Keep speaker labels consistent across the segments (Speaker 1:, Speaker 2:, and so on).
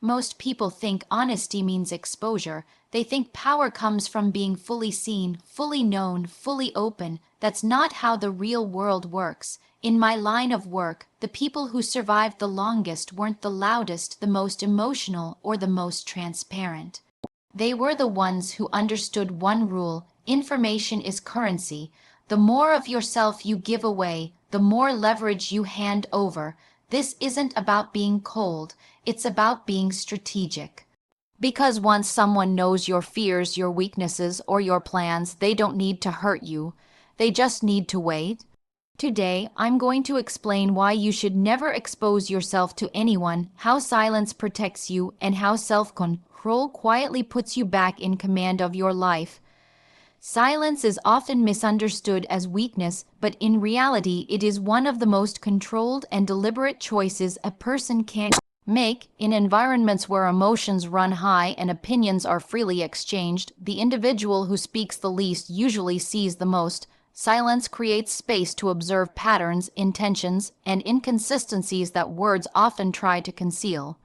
Speaker 1: Most people think honesty means exposure. They think power comes from being fully seen, fully known, fully open. That's not how the real world works. In my line of work, the people who survived the longest weren't the loudest, the most emotional, or the most transparent. They were the ones who understood one rule: information is currency. The more of yourself you give away, the more leverage you hand over. This isn't about being cold, it's about being strategic. Because once someone knows your fears, your weaknesses, or your plans, they don't need to hurt you. They just need to wait. Today, I'm going to explain why you should never expose yourself to anyone, how silence protects you, and how self-control quietly puts you back in command of your life. Silence is often misunderstood as weakness, but in reality, it is one of the most controlled and deliberate choices a person can make. In environments where emotions run high and opinions are freely exchanged, the individual who speaks the least usually sees the most. Silence creates space to observe patterns, intentions, and inconsistencies that words often try to conceal.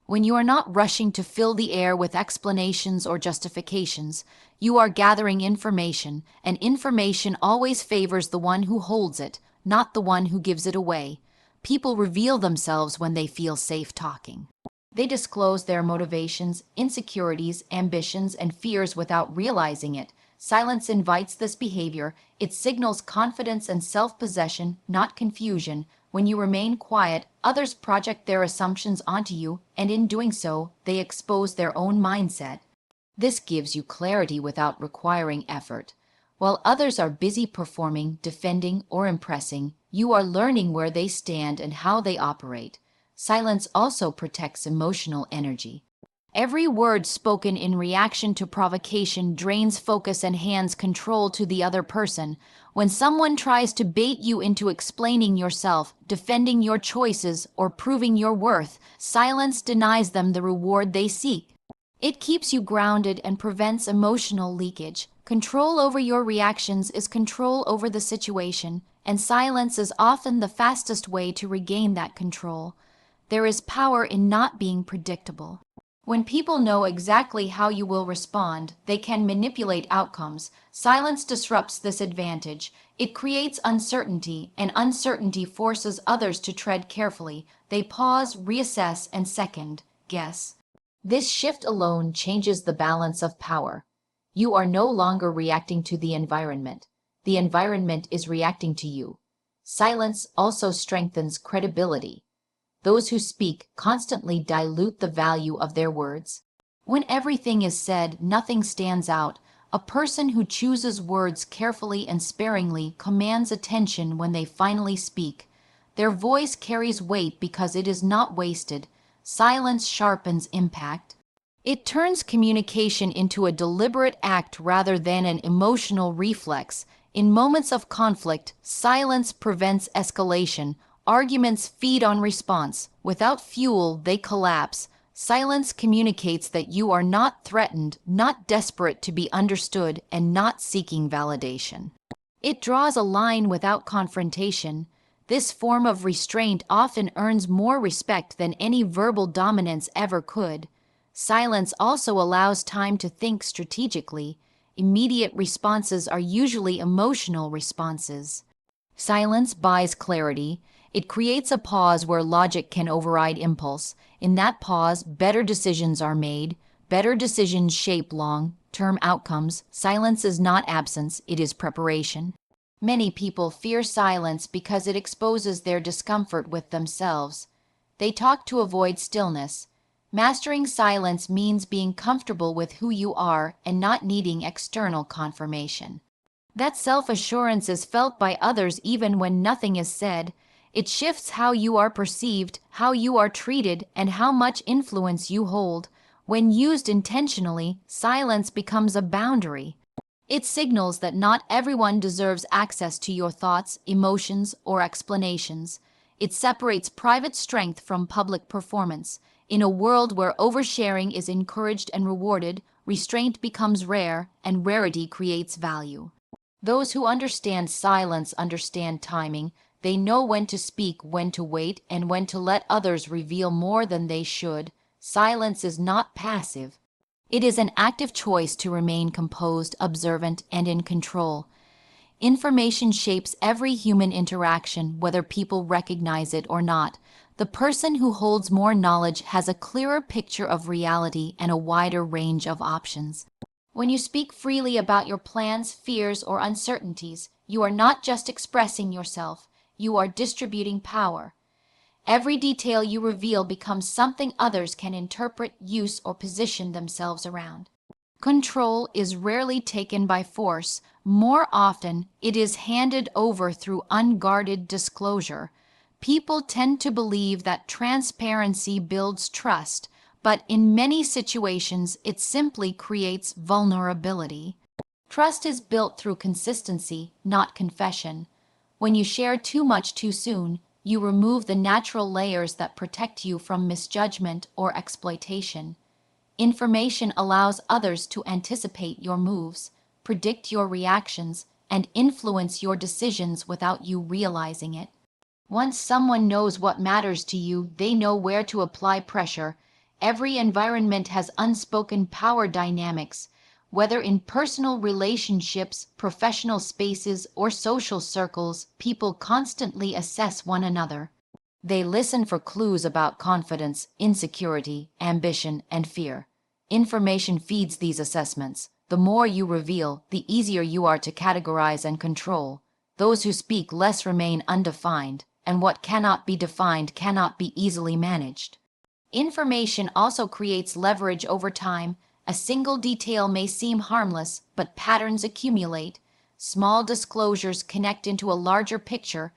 Speaker 1: When you are not rushing to fill the air with explanations or justifications, you are gathering information, and information always favors the one who holds it, not the one who gives it away. People reveal themselves when they feel safe talking. They disclose their motivations, insecurities, ambitions, and fears without realizing it. Silence invites this behavior. It signals confidence and self-possession, not confusion. When you remain quiet, others project their assumptions onto you, and in doing so, they expose their own mindset. This gives you clarity without requiring effort. While others are busy performing, defending, or impressing, you are learning where they stand and how they operate. Silence also protects emotional energy. Every word spoken in reaction to provocation drains focus and hands control to the other person. When someone tries to bait you into explaining yourself, defending your choices, or proving your worth, silence denies them the reward they seek. It keeps you grounded and prevents emotional leakage. Control over your reactions is control over the situation, and silence is often the fastest way to regain that control. There is power in not being predictable. When people know exactly how you will respond, they can manipulate outcomes. Silence disrupts this advantage. It creates uncertainty, and uncertainty forces others to tread carefully. They pause, reassess, and second guess. This shift alone changes the balance of power. You are no longer reacting to the environment. The environment is reacting to you. Silence also strengthens credibility. Those who speak constantly dilute the value of their words. When everything is said, nothing stands out. A person who chooses words carefully and sparingly commands attention when they finally speak. Their voice carries weight because it is not wasted. Silence sharpens impact. It turns communication into a deliberate act rather than an emotional reflex. In moments of conflict, silence prevents escalation. Arguments feed on response. Without fuel, they collapse. Silence communicates that you are not threatened, not desperate to be understood, and not seeking validation. It draws a line without confrontation. This form of restraint often earns more respect than any verbal dominance ever could. Silence also allows time to think strategically. Immediate responses are usually emotional responses. Silence buys clarity. It creates a pause where logic can override impulse. In that pause, better decisions are made. Better decisions shape long-term outcomes. Silence is not absence, it is preparation. Many people fear silence because it exposes their discomfort with themselves. They talk to avoid stillness. Mastering silence means being comfortable with who you are and not needing external confirmation. That self-assurance is felt by others even when nothing is said. It shifts how you are perceived, how you are treated, and how much influence you hold. When used intentionally, silence becomes a boundary. It signals that not everyone deserves access to your thoughts, emotions, or explanations. It separates private strength from public performance. In a world where oversharing is encouraged and rewarded, restraint becomes rare, and rarity creates value. Those who understand silence understand timing. They know when to speak, when to wait, and when to let others reveal more than they should. Silence is not passive. It is an active choice to remain composed, observant, and in control. Information shapes every human interaction, whether people recognize it or not. The person who holds more knowledge has a clearer picture of reality and a wider range of options. When you speak freely about your plans, fears, or uncertainties, you are not just expressing yourself, you are distributing power. Every detail you reveal becomes something others can interpret, use, or position themselves around. Control is rarely taken by force. More often, it is handed over through unguarded disclosure. People tend to believe that transparency builds trust, but in many situations, it simply creates vulnerability. Trust is built through consistency, not confession. When you share too much too soon, you remove the natural layers that protect you from misjudgment or exploitation. Information allows others to anticipate your moves, predict your reactions, and influence your decisions without you realizing it. Once someone knows what matters to you, they know where to apply pressure. Every environment has unspoken power dynamics. Whether in personal relationships, professional spaces, or social circles, people constantly assess one another. They listen for clues about confidence, insecurity, ambition, and fear. Information feeds these assessments. The more you reveal, the easier you are to categorize and control. Those who speak less remain undefined, and what cannot be defined cannot be easily managed. Information also creates leverage over time. A single detail may seem harmless, but patterns accumulate. Small disclosures connect into a larger picture.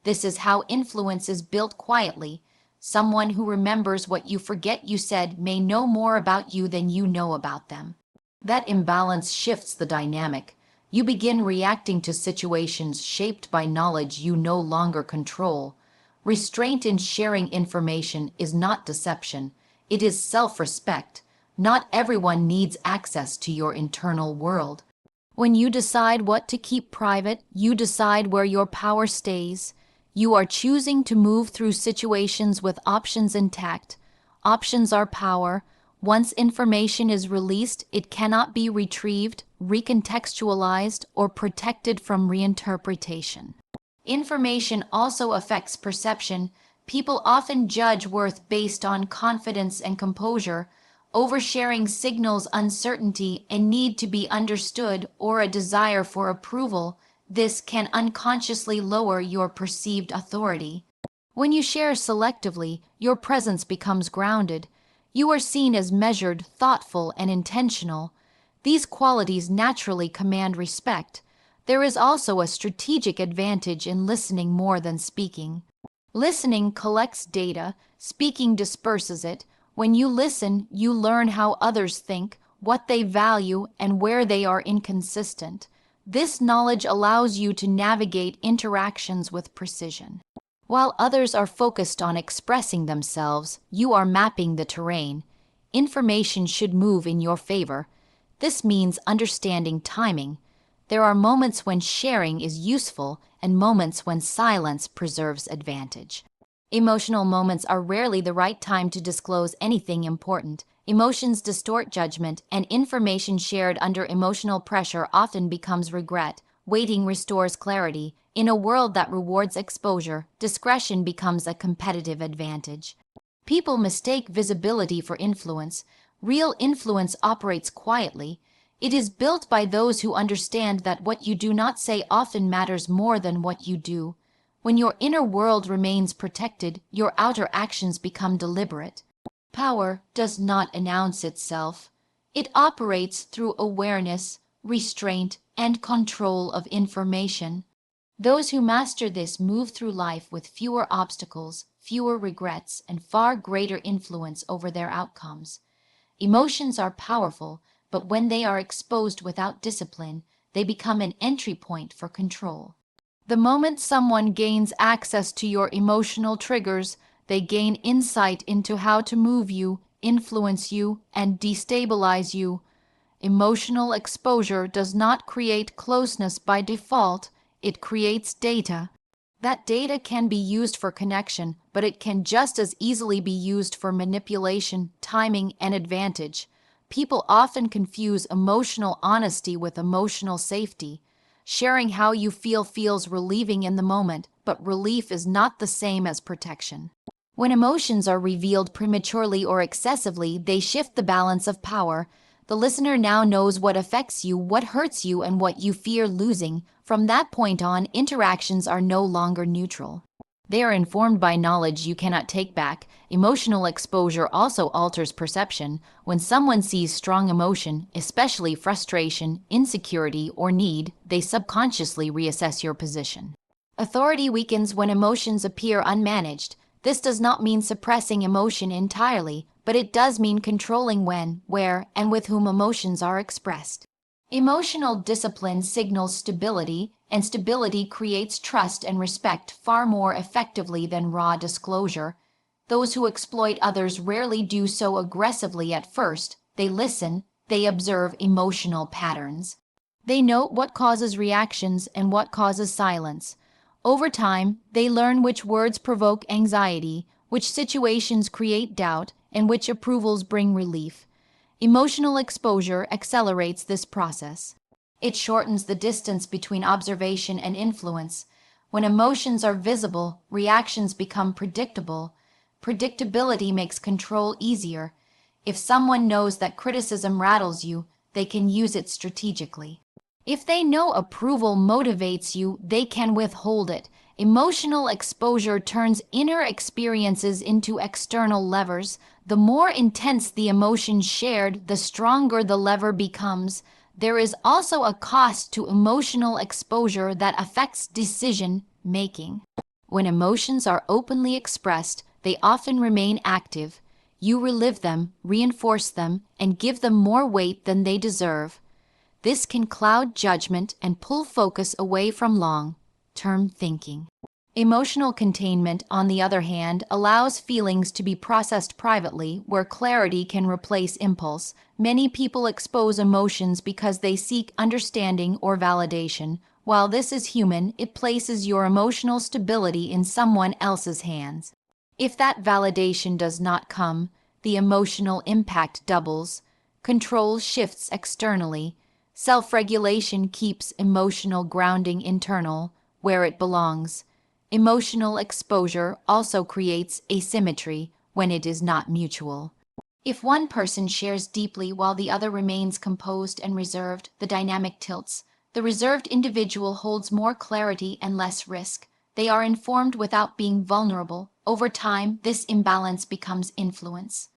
Speaker 1: This is how influence is built quietly. Someone who remembers what you forget you said may know more about you than you know about them. That imbalance shifts the dynamic. You begin reacting to situations shaped by knowledge you no longer control. Restraint in sharing information is not deception. It is self-respect. Not everyone needs access to your internal world. When you decide what to keep private, you decide where your power stays. You are choosing to move through situations with options intact. Options are power. Once information is released, it cannot be retrieved, recontextualized, or protected from reinterpretation. Information also affects perception. People often judge worth based on confidence and composure. Oversharing signals uncertainty and need to be understood or a desire for approval. This can unconsciously lower your perceived authority. When you share selectively, your presence becomes grounded. You are seen as measured, thoughtful, and intentional. These qualities naturally command respect. There is also a strategic advantage in listening more than speaking. Listening collects data, speaking disperses it. When you listen, you learn how others think, what they value, and where they are inconsistent. This knowledge allows you to navigate interactions with precision. While others are focused on expressing themselves, you are mapping the terrain. Information should move in your favor. This means understanding timing. There are moments when sharing is useful and moments when silence preserves advantage. Emotional moments are rarely the right time to disclose anything important. Emotions distort judgment, and information shared under emotional pressure often becomes regret. Waiting restores clarity. In a world that rewards exposure, discretion becomes a competitive advantage. People mistake visibility for influence. Real influence operates quietly. It is built by those who understand that what you do not say often matters more than what you do. When your inner world remains protected, your outer actions become deliberate. Power does not announce itself. It operates through awareness, restraint, and control of information. Those who master this move through life with fewer obstacles, fewer regrets, and far greater influence over their outcomes. Emotions are powerful, but when they are exposed without discipline, they become an entry point for control. The moment someone gains access to your emotional triggers, they gain insight into how to move you, influence you, and destabilize you. Emotional exposure does not create closeness by default, it creates data. That data can be used for connection, but it can just as easily be used for manipulation, timing, and advantage. People often confuse emotional honesty with emotional safety. Sharing how you feel feels relieving in the moment, but relief is not the same as protection. When emotions are revealed prematurely or excessively, they shift the balance of power. The listener now knows what affects you, what hurts you, and what you fear losing. From that point on, interactions are no longer neutral. They are informed by knowledge you cannot take back. Emotional exposure also alters perception. When someone sees strong emotion, especially frustration, insecurity, or need, they subconsciously reassess your position. Authority weakens when emotions appear unmanaged. This does not mean suppressing emotion entirely, but it does mean controlling when, where, and with whom emotions are expressed. Emotional discipline signals stability, and stability creates trust and respect far more effectively than raw disclosure. Those who exploit others rarely do so aggressively at first. They listen, they observe emotional patterns. They note what causes reactions and what causes silence. Over time, they learn which words provoke anxiety, which situations create doubt, and which approvals bring relief. Emotional exposure accelerates this process. It shortens the distance between observation and influence. When emotions are visible, reactions become predictable. Predictability makes control easier. If someone knows that criticism rattles you, they can use it strategically. If they know approval motivates you, they can withhold it. Emotional exposure turns inner experiences into external levers. The more intense the emotion shared, the stronger the lever becomes. There is also a cost to emotional exposure that affects decision making. When emotions are openly expressed, they often remain active. You relive them, reinforce them, and give them more weight than they deserve. This can cloud judgment and pull focus away from long-term thinking. Emotional containment, on the other hand, allows feelings to be processed privately, where clarity can replace impulse. Many people expose emotions because they seek understanding or validation. While this is human, it places your emotional stability in someone else's hands. If that validation does not come, the emotional impact doubles. Control shifts externally. Self-regulation keeps emotional grounding internal, where it belongs. Emotional exposure also creates asymmetry when it is not mutual. If one person shares deeply while the other remains composed and reserved, the dynamic tilts. The reserved individual holds more clarity and less risk. They are informed without being vulnerable. Over time, this imbalance becomes influence.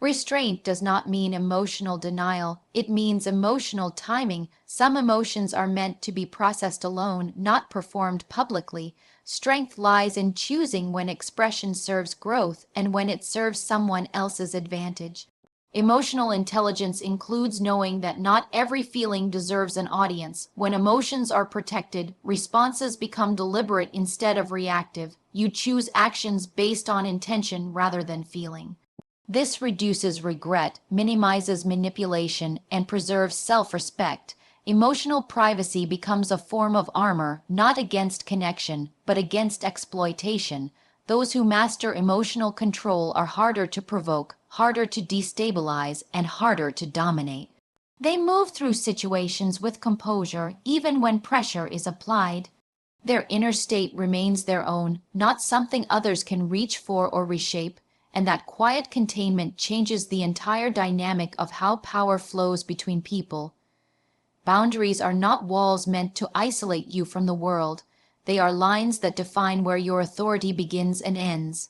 Speaker 1: Restraint does not mean emotional denial, it means emotional timing. Some emotions are meant to be processed alone, not performed publicly. Strength lies in choosing when expression serves growth and when it serves someone else's advantage. Emotional intelligence includes knowing that not every feeling deserves an audience. When emotions are protected, responses become deliberate instead of reactive. You choose actions based on intention rather than feeling. This reduces regret, minimizes manipulation, and preserves self-respect. Emotional privacy becomes a form of armor, not against connection, but against exploitation. Those who master emotional control are harder to provoke, harder to destabilize, and harder to dominate. They move through situations with composure, even when pressure is applied. Their inner state remains their own, not something others can reach for or reshape. And that quiet containment changes the entire dynamic of how power flows between people. Boundaries are not walls meant to isolate you from the world. They are lines that define where your authority begins and ends.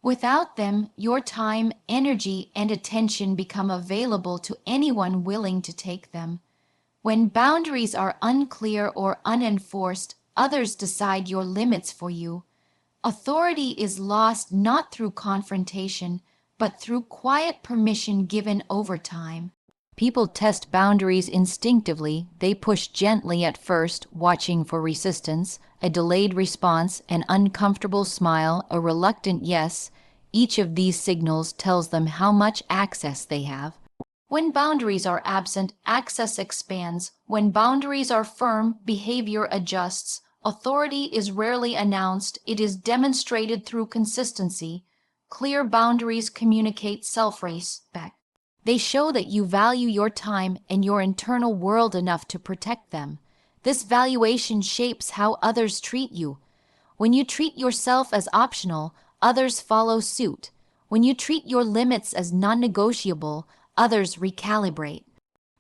Speaker 1: Without them, your time, energy, and attention become available to anyone willing to take them. When boundaries are unclear or unenforced, others decide your limits for you. Authority is lost not through confrontation, but through quiet permission given over time. People test boundaries instinctively. They push gently at first, watching for resistance, a delayed response, an uncomfortable smile, a reluctant yes. Each of these signals tells them how much access they have. When boundaries are absent, access expands. When boundaries are firm, behavior adjusts. Authority is rarely announced, it is demonstrated through consistency. Clear boundaries communicate self-respect. They show that you value your time and your internal world enough to protect them. This valuation shapes how others treat you. When you treat yourself as optional, others follow suit. When you treat your limits as non-negotiable, others recalibrate.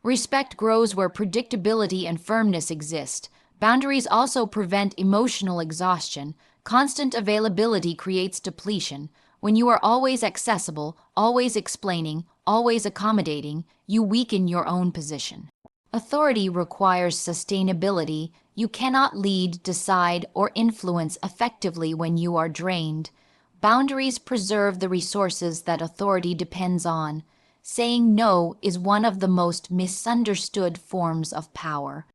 Speaker 1: Respect grows where predictability and firmness exist. Boundaries also prevent emotional exhaustion. Constant availability creates depletion. When you are always accessible, always explaining, always accommodating, you weaken your own position. Authority requires sustainability. You cannot lead, decide, or influence effectively when you are drained. Boundaries preserve the resources that authority depends on. Saying no is one of the most misunderstood forms of power.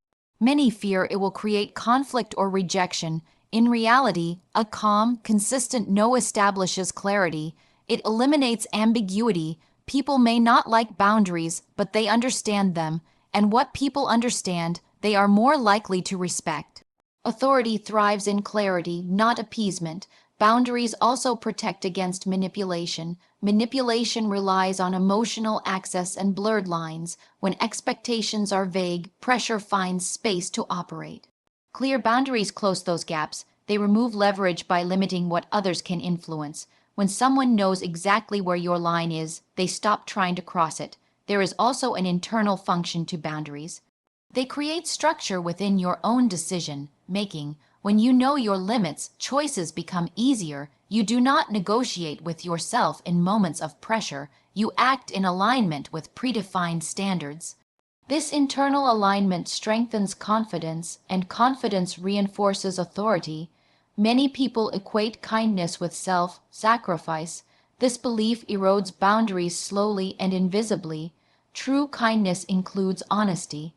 Speaker 1: Many fear it will create conflict or rejection. In reality, a calm, consistent no establishes clarity. It eliminates ambiguity. People may not like boundaries, but they understand them, and what people understand, they are more likely to respect. Authority thrives in clarity, not appeasement. Boundaries also protect against manipulation. Manipulation relies on emotional access and blurred lines. When expectations are vague, pressure finds space to operate. Clear boundaries close those gaps. They remove leverage by limiting what others can influence. When someone knows exactly where your line is, they stop trying to cross it. There is also an internal function to boundaries. They create structure within your own decision making. When you know your limits, choices become easier. You do not negotiate with yourself in moments of pressure. You act in alignment with predefined standards. This internal alignment strengthens confidence, and confidence reinforces authority. Many people equate kindness with self-sacrifice. This belief erodes boundaries slowly and invisibly. True kindness includes honesty.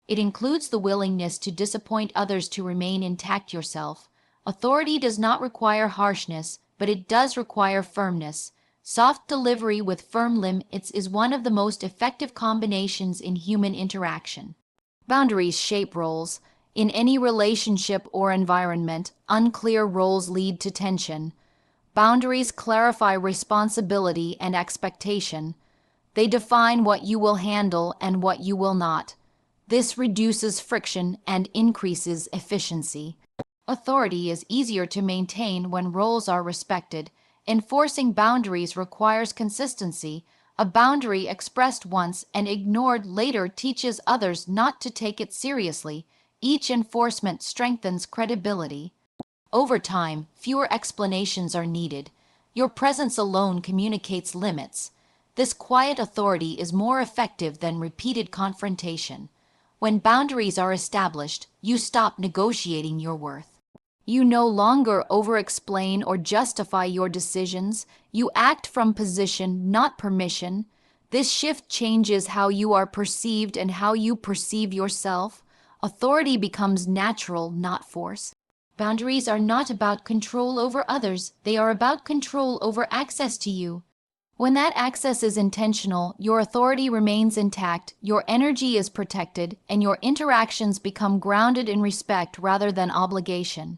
Speaker 1: It includes the willingness to disappoint others to remain intact yourself. Authority does not require harshness, but it does require firmness. Soft delivery with firm limits is one of the most effective combinations in human interaction. Boundaries shape roles. In any relationship or environment, unclear roles lead to tension. Boundaries clarify responsibility and expectation. They define what you will handle and what you will not. This reduces friction and increases efficiency. Authority is easier to maintain when roles are respected. Enforcing boundaries requires consistency. A boundary expressed once and ignored later teaches others not to take it seriously. Each enforcement strengthens credibility. Over time, fewer explanations are needed. Your presence alone communicates limits. This quiet authority is more effective than repeated confrontation. When boundaries are established, you stop negotiating your worth. You no longer over-explain or justify your decisions. You act from position, not permission. This shift changes how you are perceived and how you perceive yourself. Authority becomes natural, not force. Boundaries are not about control over others. They are about control over access to you. When that access is intentional, your authority remains intact, your energy is protected, and your interactions become grounded in respect rather than obligation.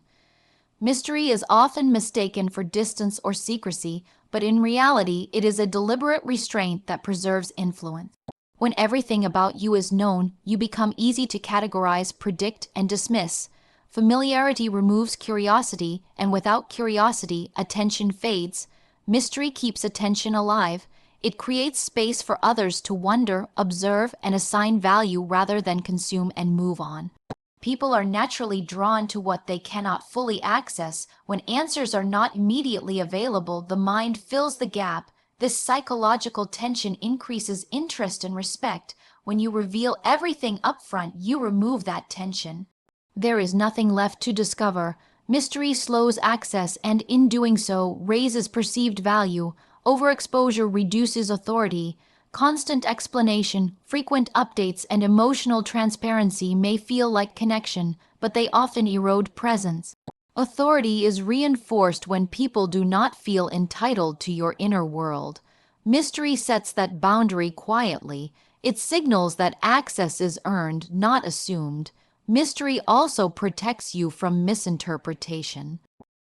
Speaker 1: Mystery is often mistaken for distance or secrecy, but in reality, it is a deliberate restraint that preserves influence. When everything about you is known, you become easy to categorize, predict, and dismiss. Familiarity removes curiosity, and without curiosity, attention fades. Mystery keeps attention alive. It creates space for others to wonder, observe, and assign value rather than consume and move on. People are naturally drawn to what they cannot fully access. When answers are not immediately available, the mind fills the gap. This psychological tension increases interest and respect. When you reveal everything upfront, you remove that tension. There is nothing left to discover. Mystery slows access and, in doing so, raises perceived value. Overexposure reduces authority. Constant explanation, frequent updates, and emotional transparency may feel like connection, but they often erode presence. Authority is reinforced when people do not feel entitled to your inner world. Mystery sets that boundary quietly. It signals that access is earned, not assumed. Mystery also protects you from misinterpretation.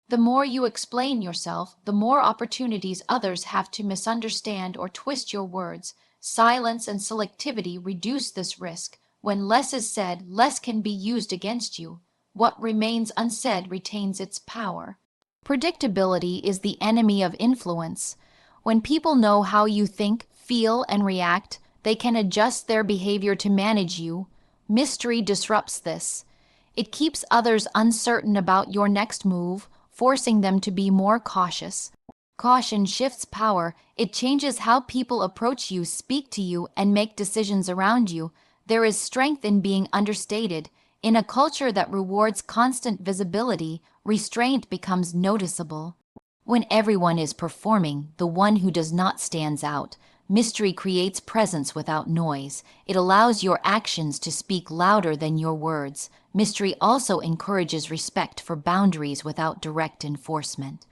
Speaker 1: The more you explain yourself, the more opportunities others have to misunderstand or twist your words. Silence and selectivity reduce this risk. When less is said, less can be used against you. What remains unsaid retains its power. Predictability is the enemy of influence. When people know how you think, feel, and react, they can adjust their behavior to manage you. Mystery disrupts this. It keeps others uncertain about your next move, forcing them to be more cautious. Caution shifts power. It changes how people approach you, speak to you, and make decisions around you. There is strength in being understated. In a culture that rewards constant visibility, restraint becomes noticeable. When everyone is performing, the one who does not stands out. Mystery creates presence without noise. It allows your actions to speak louder than your words. Mystery also encourages respect for boundaries without direct enforcement.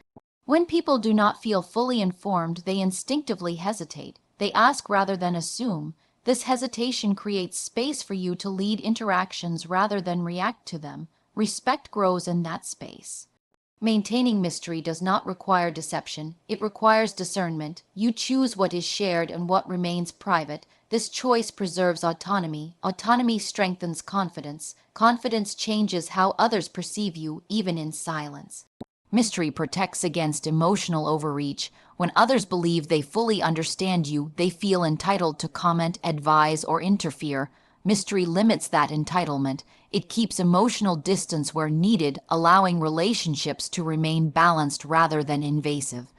Speaker 1: When people do not feel fully informed, they instinctively hesitate. They ask rather than assume. This hesitation creates space for you to lead interactions rather than react to them. Respect grows in that space. Maintaining mystery does not require deception. It requires discernment. You choose what is shared and what remains private. This choice preserves autonomy. Autonomy strengthens confidence. Confidence changes how others perceive you, even in silence. Mystery protects against emotional overreach. When others believe they fully understand you, they feel entitled to comment, advise, or interfere. Mystery limits that entitlement. It keeps emotional distance where needed, allowing relationships to remain balanced rather than invasive.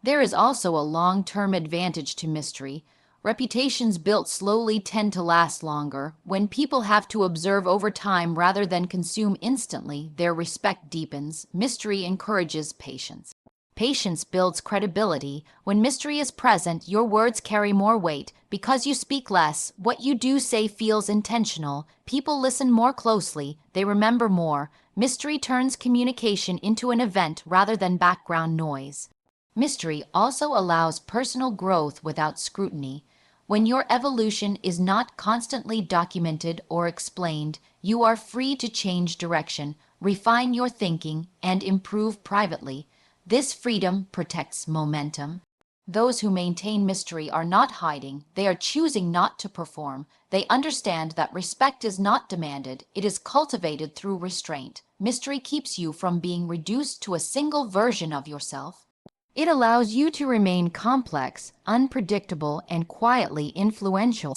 Speaker 1: There is also a long-term advantage to mystery. Reputations built slowly tend to last longer. When people have to observe over time rather than consume instantly, their respect deepens. Mystery encourages patience. Patience builds credibility. When mystery is present, your words carry more weight. Because you speak less, what you do say feels intentional. People listen more closely. They remember more. Mystery turns communication into an event rather than background noise. Mystery also allows personal growth without scrutiny. When your evolution is not constantly documented or explained, you are free to change direction, refine your thinking, and improve privately. This freedom protects momentum. Those who maintain mystery are not hiding, they are choosing not to perform. They understand that respect is not demanded, it is cultivated through restraint. Mystery keeps you from being reduced to a single version of yourself. It allows you to remain complex, unpredictable, and quietly influential.